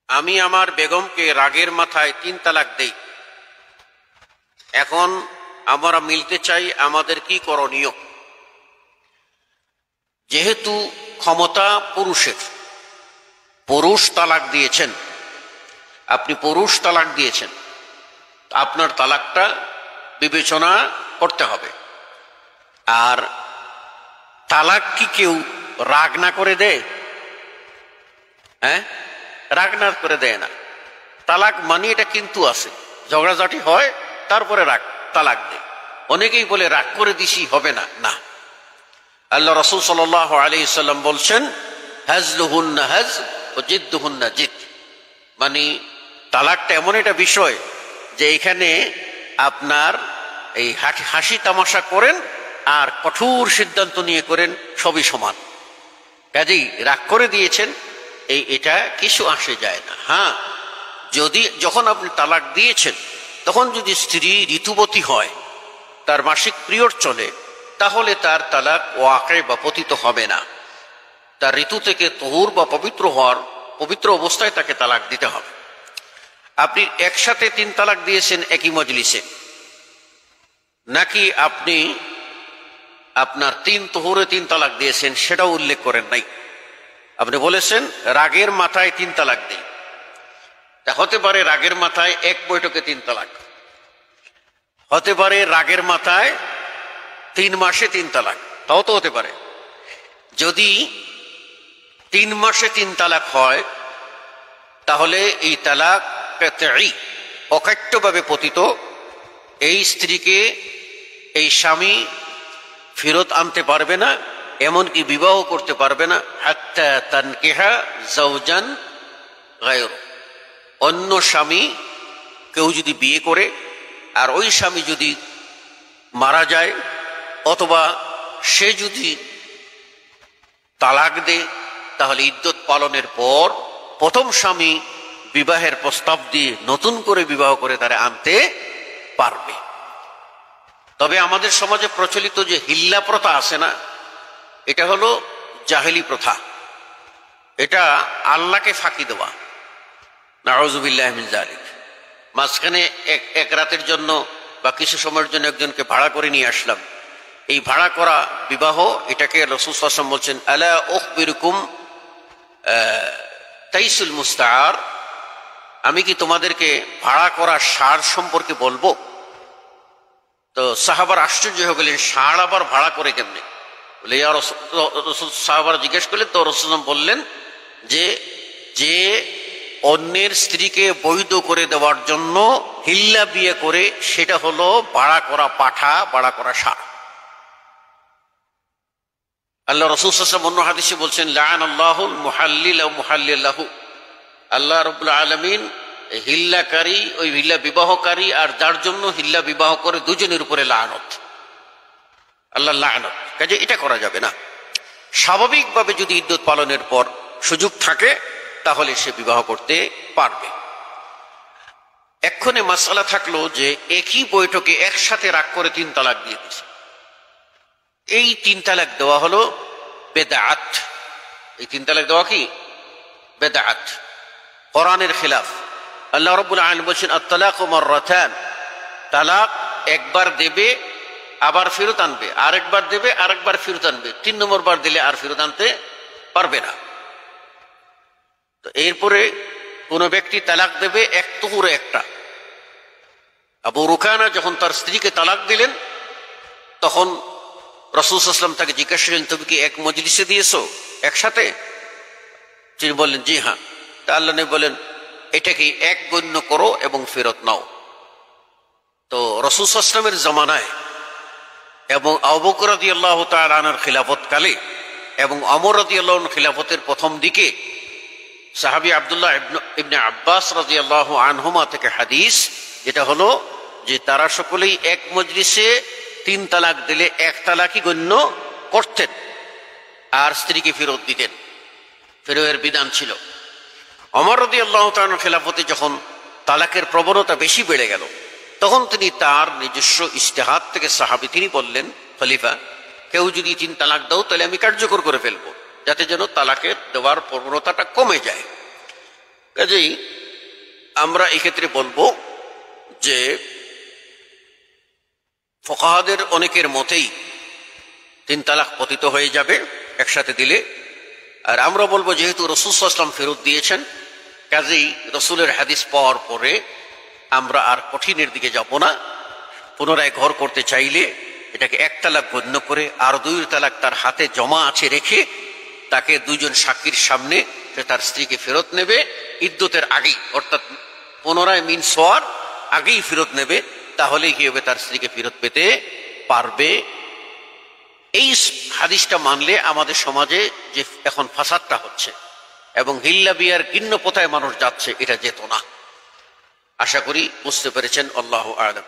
আমি আমার বেগমকে রাগের মাথায় 3 তালাক দেই, এখন আমরা মিলতে চাই, আমাদের কি করণীয়? যেহেতু ক্ষমতা পুরুষের, পুরুষ তালাক দিয়েছেন, আপনি পুরুষ তালাক দিয়েছেন, আপনার তালাকটা বিবেচনা করতে হবে। আর তালাক কি কেউ রাগ না করে দেয়? হ্যাঁ, রাগ না করে দেয় না। তালাক মানে এটা কিন্তু আছে, ঝগড়াঝাটি হয় তারপরে রাগ তালাক দেয়। অনেকেই বলে রাগ করে দিছি হবে না। না, আল্লাহ রাসূল সাল্লাল্লাহু আলাইহি সাল্লাম বলছেন হাজলুহুন্না হাজ ও জিদ্দুহুন্না জিদ, মানে তালাকটা এমন একটা বিষয় যে এখানে আপনার এই হাসি তামাশা করেন আর কঠোর সিদ্ধান্ত নিয়ে করেন, সবই সমান। কাজেই রাগ করে দিয়েছেন এটা কিছু আসে যায় না। হ্যাঁ, যখন আপনি তালাক দিয়েছেন তখন যদি স্ত্রী ঋতুবতী হয়, তার মাসিক পিরিয়ড চলে, তাহলে তার তালাক ওয়াকে বা পতিত হবে না। তার ঋতু থেকে তহুর বা পবিত্র অবস্থায় তাকে তালাক দিতে হবে। আপনি একসাথে 3 তালাক দিয়েছেন একই মজলিসে, নাকি আপনি আপনার 3 তহুরে 3 তালাক দিয়েছেন সেটাও উল্লেখ করেন নাই। আপনি বলেছেন রাগের মাথায় 3 তালাক দিই। তা হতে পারে রাগের মাথায় এক বৈঠকে 3 তালাক, হতে পারে রাগের মাথায় 3 মাসে 3 তালাক, তাও তো হতে পারে। যদি 3 মাসে 3 তালাক হয় তাহলে এই তালাক অকাট্যভাবে পতিত। এই স্ত্রীকে এই স্বামী ফেরত আনতে পারবে না, এমনকি বিবাহ করতে পারবে না। হাত্তা তানকিহা যাওজান গায়রু, অন্য স্বামী কেউ যদি বিয়ে করে আর ওই স্বামী যদি মারা যায় অথবা সে যদি তালাক দেয়, তাহলে ইদ্যত পালনের পর প্রথম স্বামী বিবাহের প্রস্তাব দিয়ে নতুন করে বিবাহ করে তারা আনতে পারবে। তবে আমাদের সমাজে প্রচলিত যে হিল্লা প্রথা আছে না, এটা হলো জাহেলি প্রথা। এটা আল্লাহকে ফাঁকি দেওয়া, নাউযুবিল্লাহি মিন যালিক। মাঝখানে এক রাতের জন্য বা কিছু সময়ের জন্য একজনকে ভাড়া করে নিয়ে আসলাম। এই ভাড়া করা বিবাহ, এটাকে রাসূল সাল্লাল্লাহু আলাইহি ওয়াসাল্লাম বলছেন আলা উখবিরুকুম তাইসুল মুস্তাআর, আমি কি তোমাদেরকে ভাড়া করা ষাঁড় সম্পর্কে বলবো? তো সাহাবার আশ্চর্য হয়ে গেলেন, ষাঁড় আবার ভাড়া করে কেমনে? বলে ইয়া রাসূল, সাহাবারা জিজ্ঞেস করলেন, তো রাসূল বললেন যে অন্যের স্ত্রীকে বৈধ করে দেওয়ার জন্য হিল্লা বিয়ে করে, সেটা হলো ভাড়া করা পাঠা, ভাড়া করা ষাঁড়। আল্লাহ রাসূল সাল্লাল্লাহু আলাইহি ওয়াসাল্লাম অন্য হাদিসে বলছেন লাআনাল্লাহুল মুহাল্লিল ওয়া মুহাল্লিলাহু, আল্লাহ রাব্বুল আলামিন হিল্লাকারী, ওই হিল্লা বিবাহকারী আর যার জন্য হিল্লা বিবাহ করে, দুজনের উপরে লানত, আল্লাহ লানত। কাজে এটা করা যাবে না। স্বাভাবিকভাবে যদি ইদ্যত পালনের পর সুযোগ থাকে তাহলে সে বিবাহ করতে পারবে। এক্ষণে মাসআলা থাকলো যে একই বৈঠকে একসাথে রাগ করে 3 তালাক দিয়ে দিয়েছে। এই 3 তালাক দেওয়া হলো বেদাত। এই 3 তালাক দেওয়া কি বেদাত, কোরআনের খিলাফ। আল্লাহ রাব্বুল আলামিন বলেছেন আত-তালাকু মাররাতান, তালাক একবার দেবে আবার ফেরত আনবে, আরেকবার দেবে আরেকবার ফেরত আনবে, 3 নম্বর বার দিলে আর ফেরত আনতে পারবে না। তো এরপরে কোন ব্যক্তি তালাক দেবে এক তুহুরে একটা। আবু রুকানা যখন তার স্ত্রীকে তালাক দিলেন তখন রাসূল সাল্লাল্লাহু আলাইহি ওয়াসাল্লাম তাকে জিজ্ঞাসা করলেন, তুমি কি এক মজলিসে দিয়েছো একসাথে? তিনি বললেন জি হ্যাঁ। তা আল্লাহ নবী বলেন এটাকে এক গণ্য করো এবং ফেরত নাও। তো রাসূল সাল্লাল্লাহু আলাইহি ওয়াসাল্লামের জামানায় এবং আবু বকর রাদিয়াল্লাহু তাআলা আনহুর খিলাফতকালে এবং ওমর রাদিয়াল্লাহু আনহুর খিলাফতের প্রথম দিকে সাহাবী আব্দুল্লাহ ইবনে আব্বাস রাদিয়াল্লাহু আনহুমা থেকে হাদিস, যেটা হলো যে তারা সকলেই এক মজলিসে 3 তালাক দিলে 1 তালাকই গণ্য করতেন আর স্ত্রীকে ফেরত দিতেন। ফেরতের বিধান ছিল। ওমর রাদিয়াল্লাহু তাআলা খিলাফতে যখন তালাকের প্রবণতা বেশি বেড়ে গেল তখন তিনি তার নিজস্ব ইজতিহাদ থেকে সাহাবী, তিনি বললেন খলিফা, কেউ যদি 3 তালাক দাও তাহলে আমি কার্যকর করে ফেলবো, যাতে যেন তালাকের দেওয়ার প্রবণতাটা কমে যায়। কাজেই আমরা এক্ষেত্রে বলবো যে ফুকাহাদের অনেকের মতেই 3 তালাক পতিত হয়ে যাবে একসাথে দিলে। আর আমরা বলবো যেহেতু রাসূল সাল্লাল্লাহু আলাইহি ওয়াসাল্লাম ফেরত দিয়েছেন, কাজেই রাসূলের হাদিস পাওয়ার পরে আমরা আর কঠিনের দিকে যাব না। পুনরায় ঘর করতে চাইলে এটাকে 1 তালাক গণ্য করে আর 2 তালাক তার হাতে জমা আছে রেখে তাকে 2 জন সাক্ষীর সামনে সে তার স্ত্রীকে ফেরত নেবে ইদ্যতের আগেই, অর্থাৎ পুনরায় মিন্স হওয়ার আগেই ফেরত নেবে। তাহলেই কি হবে, তার স্ত্রীকে ফেরত পেতে পারবে। এই হাদিসটা মানলে আমাদের সমাজে যে এখন ফাসাদটা হচ্ছে এবং হিল্লা বিয়ার গিন্ন পথায় মানুষ যাচ্ছে, এটা যেত না। আশা করি বুঝতে পেরেছেন। আল্লাহু আ'লাম।